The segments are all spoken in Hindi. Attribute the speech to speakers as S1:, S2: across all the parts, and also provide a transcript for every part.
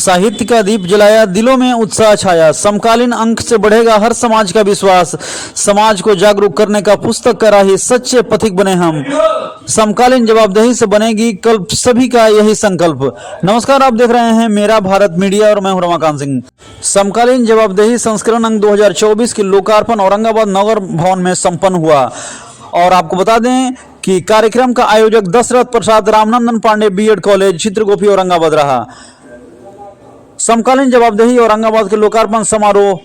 S1: साहित्य का दीप जलाया, दिलों में उत्साह छाया। समकालीन अंक से बढ़ेगा हर समाज का विश्वास, समाज को जागरूक करने का पुस्तक का राही, सच्चे पथिक बने हम। समकालीन जवाबदेही से बनेगी कल सभी का यही संकल्प। नमस्कार, आप देख रहे हैं मेरा भारत मीडिया और मैं हूं रमाकांत सिंह। समकालीन जवाबदेही संस्करण अंक 2024 की लोकार्पण औरंगाबाद नगर भवन में संपन्न हुआ और आपको बता दें कि कार्यक्रम का आयोजक दशरथ प्रसाद रामनंदन पांडे बीएड कॉलेज चित्रगोपी औरंगाबाद रहा। समकालीन जवाबदेही औरंगाबाद के लोकार्पण समारोह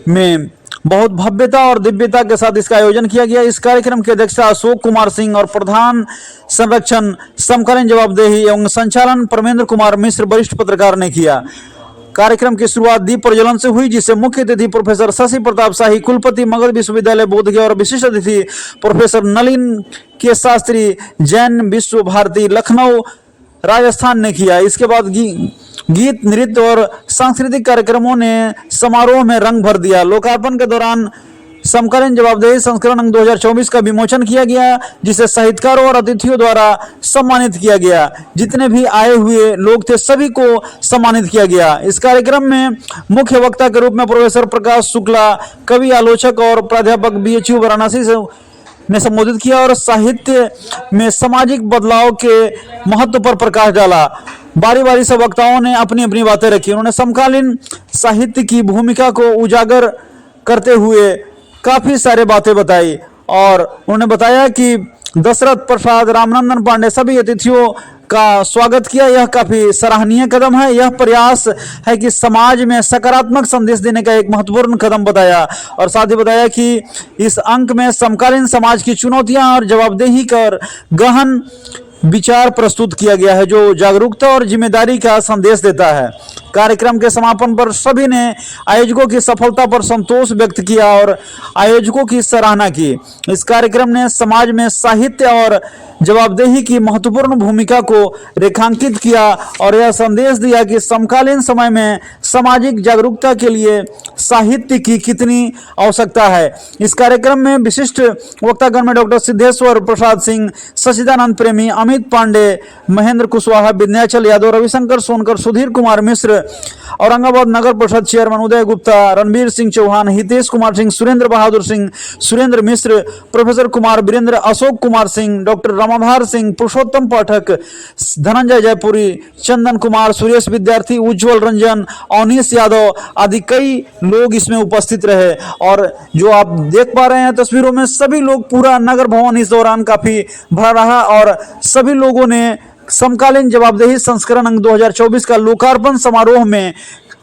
S1: में बहुत भव्यता और दिव्यता के साथ इसका आयोजन किया गया। इस कार्यक्रम की अध्यक्षता अशोक कुमार सिंह और प्रधान संरक्षण समकालीन जवाबदेही एवं संचालन परमेंद्र कुमार मिश्र वरिष्ठ पत्रकार ने किया। कार्यक्रम की शुरुआत दीप प्रज्वलन से हुई, जिसे मुख्य अतिथि प्रोफेसर शशि प्रताप शाही, कुलपति मगध विश्वविद्यालय बोधगया और विशिष्ट अतिथि प्रोफेसर नलिन के शास्त्री, जैन विश्व भारती लखनऊ राजस्थान ने किया। इसके बाद गीत, नृत्य और सांस्कृतिक कार्यक्रमों ने समारोह में रंग भर दिया। लोकार्पण के दौरान समकालीन जवाबदेही संस्करण अंक 2024 का विमोचन किया गया, जिसे साहित्यकारों और अतिथियों द्वारा सम्मानित किया गया। जितने भी आए हुए लोग थे सभी को सम्मानित किया गया। इस कार्यक्रम में मुख्य वक्ता के रूप में प्रोफेसर प्रकाश शुक्ला, कवि, आलोचक और प्राध्यापक बीएचयू वाराणसी ने संबोधित किया और साहित्य में सामाजिक बदलाव के महत्व पर प्रकाश डाला। बारी बारी से वक्ताओं ने अपनी अपनी बातें रखी। उन्होंने समकालीन साहित्य की भूमिका को उजागर करते हुए काफी सारे बातें बताई और उन्होंने बताया कि दशरथ प्रसाद रामनंदन पांडे सभी अतिथियों का स्वागत किया। यह काफी सराहनीय कदम है। यह प्रयास है कि समाज में सकारात्मक संदेश देने का एक महत्वपूर्ण कदम बताया और साथ ही बताया कि इस अंक में समकालीन समाज की चुनौतियां और जवाबदेही का गहन विचार प्रस्तुत किया गया है, जो जागरूकता और जिम्मेदारी का संदेश देता है। कार्यक्रम के समापन पर सभी ने आयोजकों की सफलता पर संतोष व्यक्त किया और आयोजकों की सराहना की। इस कार्यक्रम ने समाज में साहित्य और जवाबदेही की महत्वपूर्ण भूमिका को रेखांकित किया और यह संदेश दिया कि समकालीन समय में सामाजिक जागरूकता के लिए साहित्य की कितनी आवश्यकता है। इस कार्यक्रम में विशिष्ट वक्तागण में डॉक्टर सिद्धेश्वर प्रसाद सिंह, सच्चिदानंद प्रेमी, अमित पांडे, महेंद्र कुशवाहा, विद्याचल यादव, रविशंकर सोनकर, सुधीर कुमार मिश्र, औरंगाबाद नगर परिषद चेयरमैन उदय गुप्ता, रणबीर सिंह चौहान, हितेश कुमार सिंह, सुरेंद्र बहादुर सिंह, सुरेंद्र मिश्र, प्रोफेसर कुमार वीरेंद्र, अशोक कुमार सिंह, डॉक्टर रामाधार सिंह, पुरुषोत्तम पाठक, धनंजय जयपुरी, चंदन कुमार, सुरेश विद्यार्थी, उज्जवल रंजन, अवनीश यादव आदि कई लोग इसमें उपस्थित रहे। और जो आप देख पा रहे हैं तस्वीरों में, सभी लोग, पूरा नगर भवन इस दौरान काफी भरा रहा और सभी लोगों ने समकालीन जवाबदेही संस्करण अंक 2024 का लोकार्पण समारोह में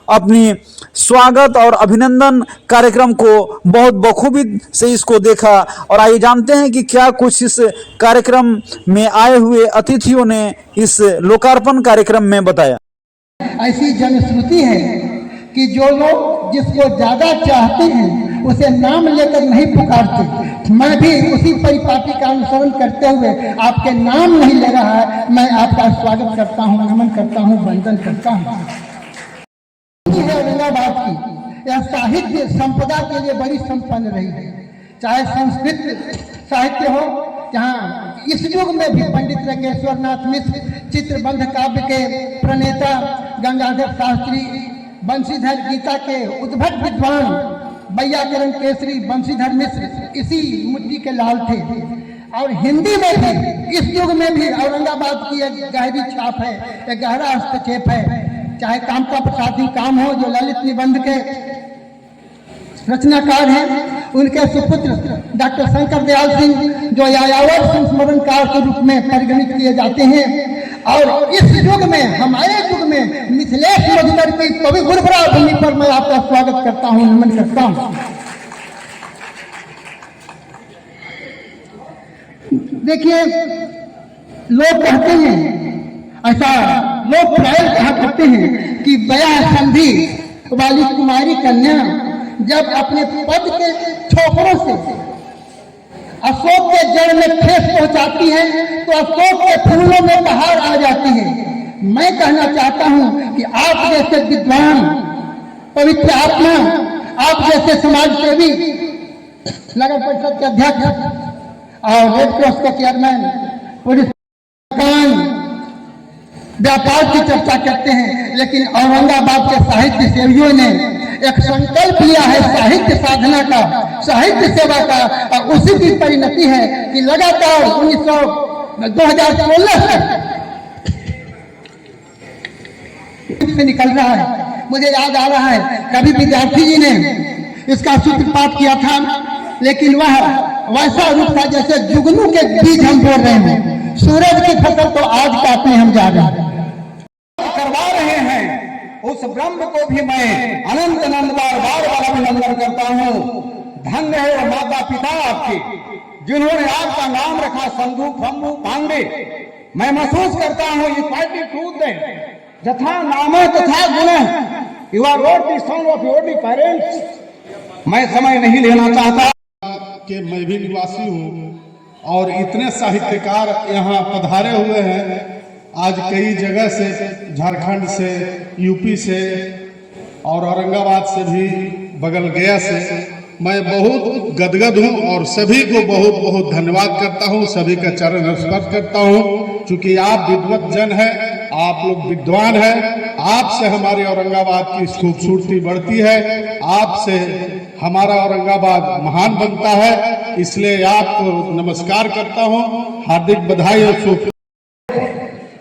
S1: अपनी स्वागत और अभिनंदन कार्यक्रम को बहुत बखूबी से इसको देखा। और आइए जानते हैं कि क्या कुछ इस कार्यक्रम में आए हुए अतिथियों ने इस लोकार्पण कार्यक्रम में बताया।
S2: ऐसी जनश्रुति है कि जो लोग जिसको ज्यादा चाहते हैं उसे नाम लेकर नहीं पुकारते। मैं भी उसी परिपाटी का अनुसरण करते हुए आपके नाम नहीं ले रहा है, मैं आपका स्वागत करता हूँ, नमन करता हूँ, वंदन करता हूँ। औरंगाबाद की यह साहित्य संपदा के लिए बड़ी संपन्न रही है, चाहे संस्कृत साहित्य हो, जहाँ इस युग में भी पंडित रंगेश्वर नाथ मिश्र चित्रबंध काव्य के प्रणेता, गंगाधर शास्त्री, बंशीधर गीता के उद्भट विद्वान, वैयाकरण केसरी बंशीधर मिश्र इसी मिट्टी के लाल थे। और हिंदी में भी इस युग में भी औरंगाबाद की एक गहरी छाप है, एक गहरा हस्तक्षेप है। चाहे कामका प्रसाद काम हो, जो ललित निबंध के रचनाकार हैं, उनके सुपुत्र डॉक्टर शंकर दयाल सिंह, जो यायावर संस्मरणकार के रूप में परिगणित किए जाते हैं। और इस युग में, हमारे युग में, मिथिलेश मधुकर की पवित्र भूमि पर मैं आपका स्वागत करता हूं, नमन करता हूं। देखिए, लोग कहते हैं, ऐसा लोग प्राय कहा करते हैं कि बया संधि वाली कुमारी कन्या जब अपने पद के छोकरों से अशोक के जड़ में ठेस पहुंचाती है तो अशोक के फूलों में बहार आ जाती है। मैं कहना चाहता हूं कि आप जैसे विद्वान, पवित्र आत्मा, आप जैसे समाज सेवी, नगर परिषद के अध्यक्ष और रेड क्रॉस के चेयरमैन, पुलिस व्यापार की चर्चा करते हैं, लेकिन औरंगाबाद के साहित्य सेवियों ने एक संकल्प लिया है साहित्य साधना का, साहित्य सेवा का, और उसी की परिणति है कि लगातार 2016 से निकल रहा है। मुझे याद आ रहा है कभी विद्यार्थी जी ने इसका सूत्रपात किया था, लेकिन वह वैसा रूप था जैसे जुगनू के बीज हम बोल रहे हैं। सूरज की फसल तो आज काटने हम जा रहे हैं,
S3: करवा रहे हैं। उस ब्रह्म को भी मैं अनंत अनंत बार अभिनंदन करता हूँ। धन्य है माता पिता आपके, जिन्होंने आपका नाम रखा संधू फम्बू पांडे। मैं महसूस करता हूँ ये पार्टी ट्रूथ है, जथा नाम तथा गुण। You are not the son of your parents. मैं समय नहीं लेना चाहता
S4: कि मैं भी निवासी हूँ और इतने साहित्यकार यहाँ पधारे हुए हैं। आज कई जगह से, झारखंड से, यूपी से और औरंगाबाद से भी, बगल गया से, मैं बहुत गदगद हूँ और सभी को बहुत बहुत धन्यवाद करता हूँ। सभी का चरण स्पर्श करता हूँ। चूंकि आप विद्वत जन हैं, आप लोग विद्वान हैं, आपसे हमारे औरंगाबाद की खूबसूरती बढ़ती है, आपसे हमारा औरंगाबाद महान बनता है। इसलिए आपको नमस्कार करता हूँ, हार्दिक बधाई और शुभ।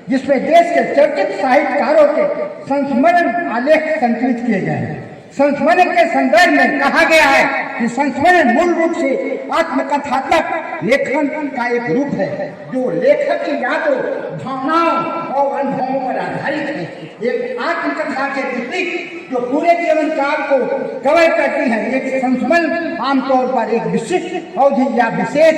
S5: जिसमें देश के चर्चित साहित्यकारों के संस्मरण आलेख संकलित किए गए हैं। संस्मरण के संदर्भ में कहा गया है कि संस्मरण मूल रूप से आत्मकथात्मक लेखन का एक रूप है, जो लेखक की यादों, भावनाओं और अनुभवों पर आधारित है। एक आत्मकथा के विपरीत जो पूरे जीवन काल को कवर करती है। एक संस्मरण आमतौर पर एक विशिष्ट अवधि या विशेष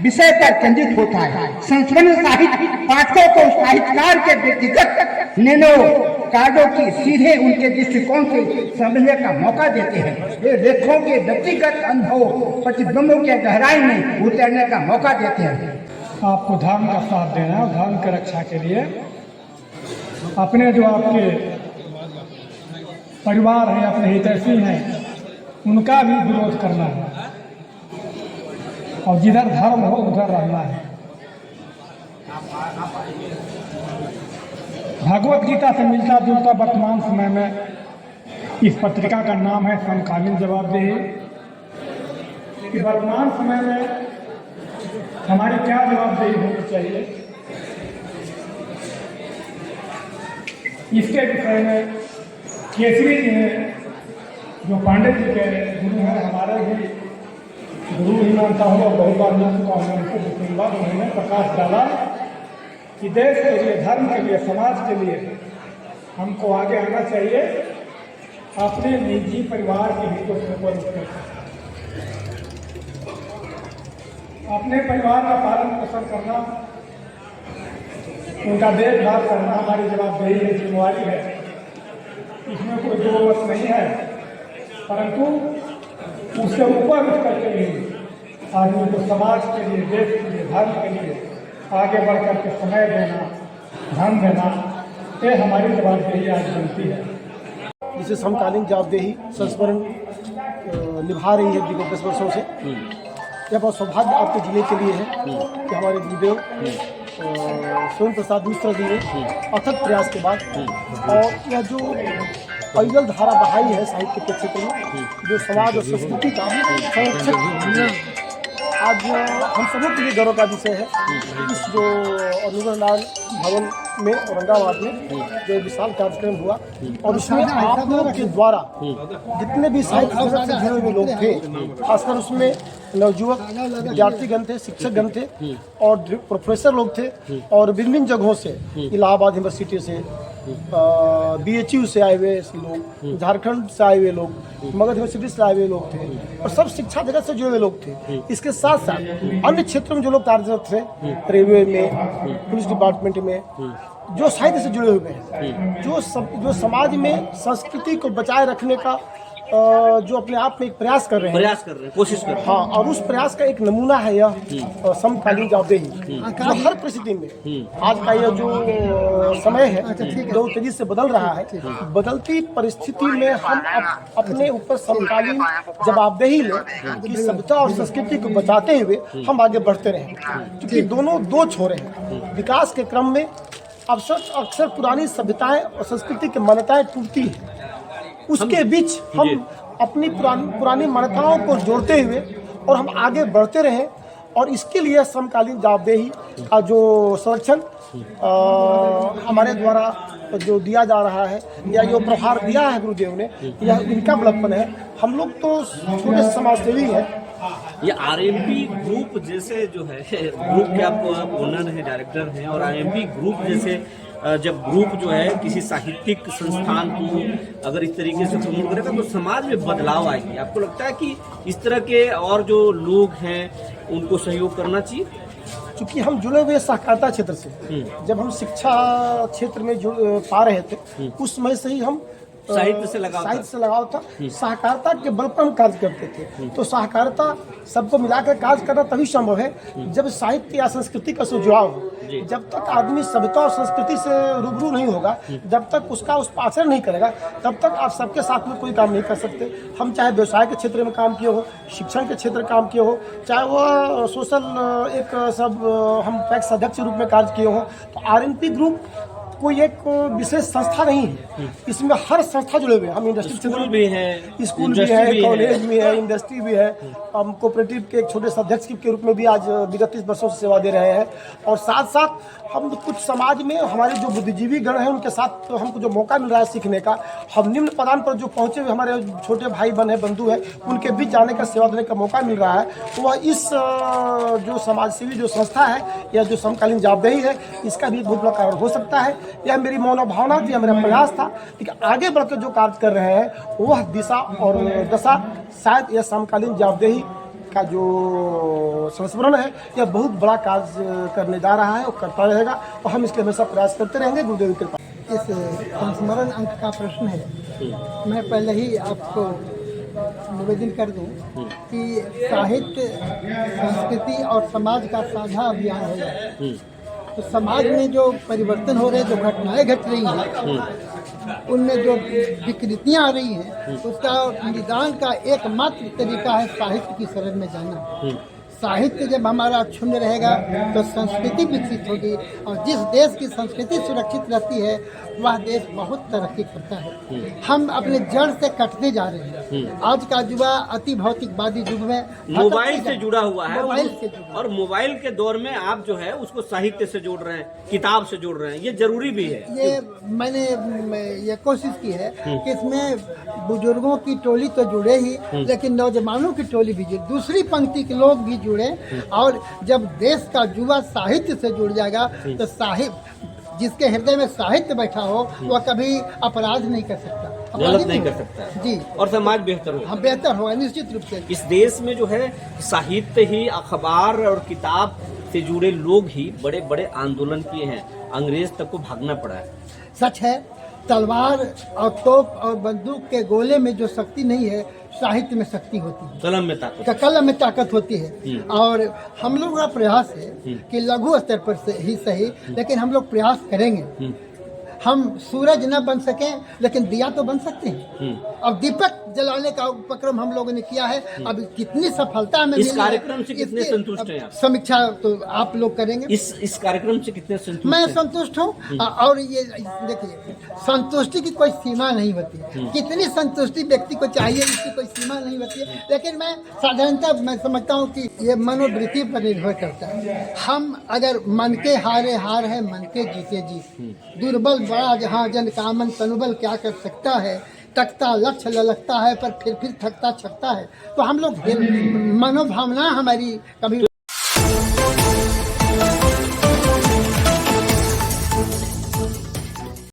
S5: विषय पर केंद्रित होता है। संस्मरण साहित्य पाठकों को साहित्यकार के व्यक्तिगत निर्णयों, कार्यों की सीधे उनके दृष्टिकोण से समझने का मौका देते हैं। ये लेखकों के व्यक्तिगत अनुभव, प्रतिबिंबों के गहराई में उतरने का मौका देते हैं।
S6: आपको धर्म का साथ देना है, धर्म की रक्षा के लिए अपने जो आपके परिवार हैं, अपने हितैषी हैं, उनका भी विरोध करना है और जिधर धर्म हो उधर रहना है। भगवत गीता से मिलता जुलता वर्तमान समय में इस पत्रिका का नाम है समकालीन जवाबदेही। कि वर्तमान समय में हमारी क्या जवाबदेही होनी चाहिए, इसके विषय में केसरी जी ने, जो पांडे जी के गुरु हैं, हमारे भी गुरु ही मानता हूँ और बहुत बार मिल चुका हूँ उनसे, दूसरी बार उन्होंने प्रकाश डाला कि देश के लिए, धर्म के लिए, समाज के लिए हमको आगे आना चाहिए, अपने निजी परिवार के हितों से ऊपर उठकर अपने परिवार का पालन पोषण करना, उनका देखभाल करना हमारी जवाबदेही है, जिम्मेवारी है। इसमें कोई दो मत नहीं है, परंतु उससे ऊपर उठ करके भी आदमी को समाज के लिए, देश के लिए, धर्म के लिए आगे बढ़ कर के समय देना, ध्यान देना, ये हमारी जवाबदेही आज बनती है।
S7: जिसे समकालीन जवाबदेही संस्मरण निभा रही है विगत 10 वर्षों से। यह बहुत सौभाग्य आपके जिले के लिए है कि हमारे गुरुदेव स्वयं प्रसाद मिश्र जी ने अथक प्रयास के बाद और यह जो पैदल धारा बहाई है साहित्य के क्षेत्र में, जो समाज और संस्कृति का संरक्षक, आज हम सबों के लिए गर्व का विषय है। इस जो अनुग्रहलाल भवन में औरंगाबाद में जो विशाल कार्यक्रम हुआ, और इसमें आप लोग के द्वारा जितने भी साहित्य जगत से जुड़े हुए लोग थे, खासकर उसमें नवयुवक विद्यार्थीगण थे, शिक्षकगण थे और प्रोफेसर लोग थे, और विभिन्न जगहों से, इलाहाबाद यूनिवर्सिटी से, BHU से आए हुए लोग, झारखंड से आए हुए लोग, मगध यूनिवर्सिटी से आए हुए लोग थे, और सब शिक्षा जगत से जुड़े हुए लोग थे। इसके साथ साथ अन्य क्षेत्रों में जो लोग कार्यरत थे, रेलवे में, पुलिस डिपार्टमेंट में, जो साहित्य से जुड़े हुए हैं, जो समाज में संस्कृति को बचाए रखने का जो अपने आप में एक प्रयास कर रहे हैं, कोशिश कर रहे हैं। हाँ, और उस प्रयास का एक नमूना है यह समकालीन जवाबदेही, जो हर परिस्थिति में आज का यह जो समय है, जो तेजी से बदल रहा है, बदलती परिस्थिति में हम अपने ऊपर समकालीन जवाबदेही लें कि सभ्यता और संस्कृति को बचाते हुए हम आगे बढ़ते रहें, क्योंकि दोनों दो छोरे हैं। विकास के क्रम में अक्सर पुरानी सभ्यताएं और संस्कृति की मान्यताएं टूटती हैं, उसके बीच हम अपनी पुरानी मान्यताओं को जोड़ते हुए और हम आगे बढ़ते रहें, और इसके लिए समकालीन जवाबदेही का जो संरक्षण हमारे द्वारा जो दिया जा रहा है या जो प्रहार दिया है गुरुदेव ने, यह इनका बड़प्पन है। हम लोग तो छोटे समाजसेवी हैं।
S8: ये आरएमपी ग्रुप जैसे जो है, ग्रुप के आप ओनर हैं, डायरेक्टर हैं, और आरएमपी ग्रुप जैसे जब ग्रुप जो है किसी साहित्यिक संस्थान को अगर इस तरीके से प्रमोट करेगा तो समाज में बदलाव आएगी। आपको लगता है कि इस तरह के और जो लोग हैं उनको सहयोग करना चाहिए?
S7: क्योंकि हम जुड़े हुए सहकारिता क्षेत्र से, जब हम शिक्षा क्षेत्र में पा रहे थे उस समय से ही हम
S8: साहित्य से लगाव
S7: था। सहकारिता के बल पर हम कार्य करते थे, तो सहकारिता सबको मिलाकर कार्य करना तभी संभव है जब साहित्य या संस्कृति का सुझाव हो। जब तक आदमी सभ्यता और संस्कृति से रूबरू नहीं होगा, जब तक उसका उस पर आचरण नहीं करेगा, तब तक आप सबके साथ में कोई काम नहीं कर सकते। हम चाहे व्यवसाय के क्षेत्र में काम किए हो, शिक्षण के क्षेत्र में काम किए हो, चाहे वो सोशल एक सब हम पैक्स अध्यक्ष के रूप में कार्य किए हो, तो आरएनपी ग्रुप कोई एक विशेष संस्था नहीं है, इसमें हर संस्था जुड़े हुए हैं। हम इंडस्ट्री
S8: स्कूल भी है,
S7: कॉलेज भी है, इंडस्ट्री भी है। हम कोऑपरेटिव के एक छोटे से अध्यक्ष के रूप में भी आज विगत 30 वर्षों से सेवा दे रहे हैं, और साथ साथ हम कुछ समाज में हमारे जो बुद्धिजीवी गण हैं उनके साथ तो हमको जो मौका मिल रहा है सीखने का, हम निम्न पदान पर जो पहुंचे हुए हमारे छोटे भाई बहन बंधु हैं उनके बीच जाने का, सेवा देने का मौका मिल रहा है। तो वह इस जो समाजसेवी जो संस्था है या जो समकालीन जवाबदेही है, इसका भी बहुत बड़ा कारण हो सकता है। यह मेरी मनोभावना थी, मेरा प्रयास था कि आगे बढ़कर जो कार्य कर रहे हैं वह दिशा और दशा शायद यह समकालीन जवाबदेही का जो संस्मरण है यह बहुत बड़ा कार्य करने जा रहा है और करता रहेगा, और हम इसके हमेशा प्रयास करते रहेंगे गुरुदेव की कृपा।
S2: इस संस्मरण अंक का प्रश्न है, मैं पहले ही आपको निवेदन कर दूं कि साहित्य, संस्कृति और समाज का साझा अभियान है। तो समाज में जो परिवर्तन हो रहे हैं, जो घटनाएं घट रही हैं, उनमें जो विकृतियां आ रही हैं, उसका निदान का एकमात्र तरीका है साहित्य की शरण में जाना। साहित्य जब हमारा अक्षुण्ण रहेगा तो संस्कृति विकसित होगी, और जिस देश की संस्कृति सुरक्षित रहती है वह देश बहुत तरक्की करता है। हम अपने जड़ से कटते जा रहे हैं। आज का युवा अति भौतिकवादी युग में
S8: मोबाइल से जुड़ा हुआ है,
S2: मोबाइल से जुड़ा,
S8: और मोबाइल के दौर में आप जो है उसको साहित्य से जोड़ रहे हैं, किताब से जोड़ रहे हैं, ये जरूरी भी है।
S2: ये मैंने ये कोशिश की है कि इसमें बुजुर्गों की टोली तो जुड़े ही, लेकिन नौजवानों की टोली भी जुड़े, दूसरी पंक्ति के लोग भी जुड़े। और जब देश का युवा साहित्य से जुड़ जाएगा तो साहित्य, जिसके हृदय में साहित्य बैठा हो वह कभी अपराध नहीं कर सकता,
S8: गलत नहीं कर सकता
S2: जी,
S8: और समाज बेहतर होगा।
S2: हाँ, बेहतर होगा निश्चित रूप से।
S8: इस देश में जो है साहित्य ही, अखबार और किताब से जुड़े लोग ही बड़े बड़े आंदोलन किए हैं, अंग्रेज तक को भागना पड़ा है।
S2: सच है, तलवार और तोप और बंदूक के गोले में जो शक्ति नहीं है, साहित्य में शक्ति होती है,
S8: कलम में ताकत,
S2: कलम में ताकत होती है। और हम लोग का प्रयास है कि लघु स्तर पर से ही सही, लेकिन हम लोग प्रयास करेंगे। हम सूरज न बन सके लेकिन दिया तो बन सकते हैं। अब दीपक जलाने का उपक्रम हम लोगों ने किया है। अब कितनी सफलता हमें
S8: इस कार्यक्रम से कितने संतुष्ट हैं आप?
S2: समीक्षा तो आप लोग करेंगे।
S8: इस कार्यक्रम से कितने संतुष्ट?
S2: मैं संतुष्ट हूँ। और ये देखिए, संतुष्टि की कोई सीमा नहीं होती, कितनी संतुष्टि व्यक्ति को चाहिए इसकी कोई सीमा नहीं होती है। लेकिन मैं साधारणतः मैं समझता हूँ कि ये मनोवृत्ति पर निर्भर करता है। हम अगर मन के हारे हार है, मन के जीते जीत, दुर्बल बड़ा जहाँ जन कामन तनुबल क्या कर सकता है, तकता लक्ष्य ललकता है पर फिर थकता छकता है। तो हम लोग मनोभावना हमारी कभी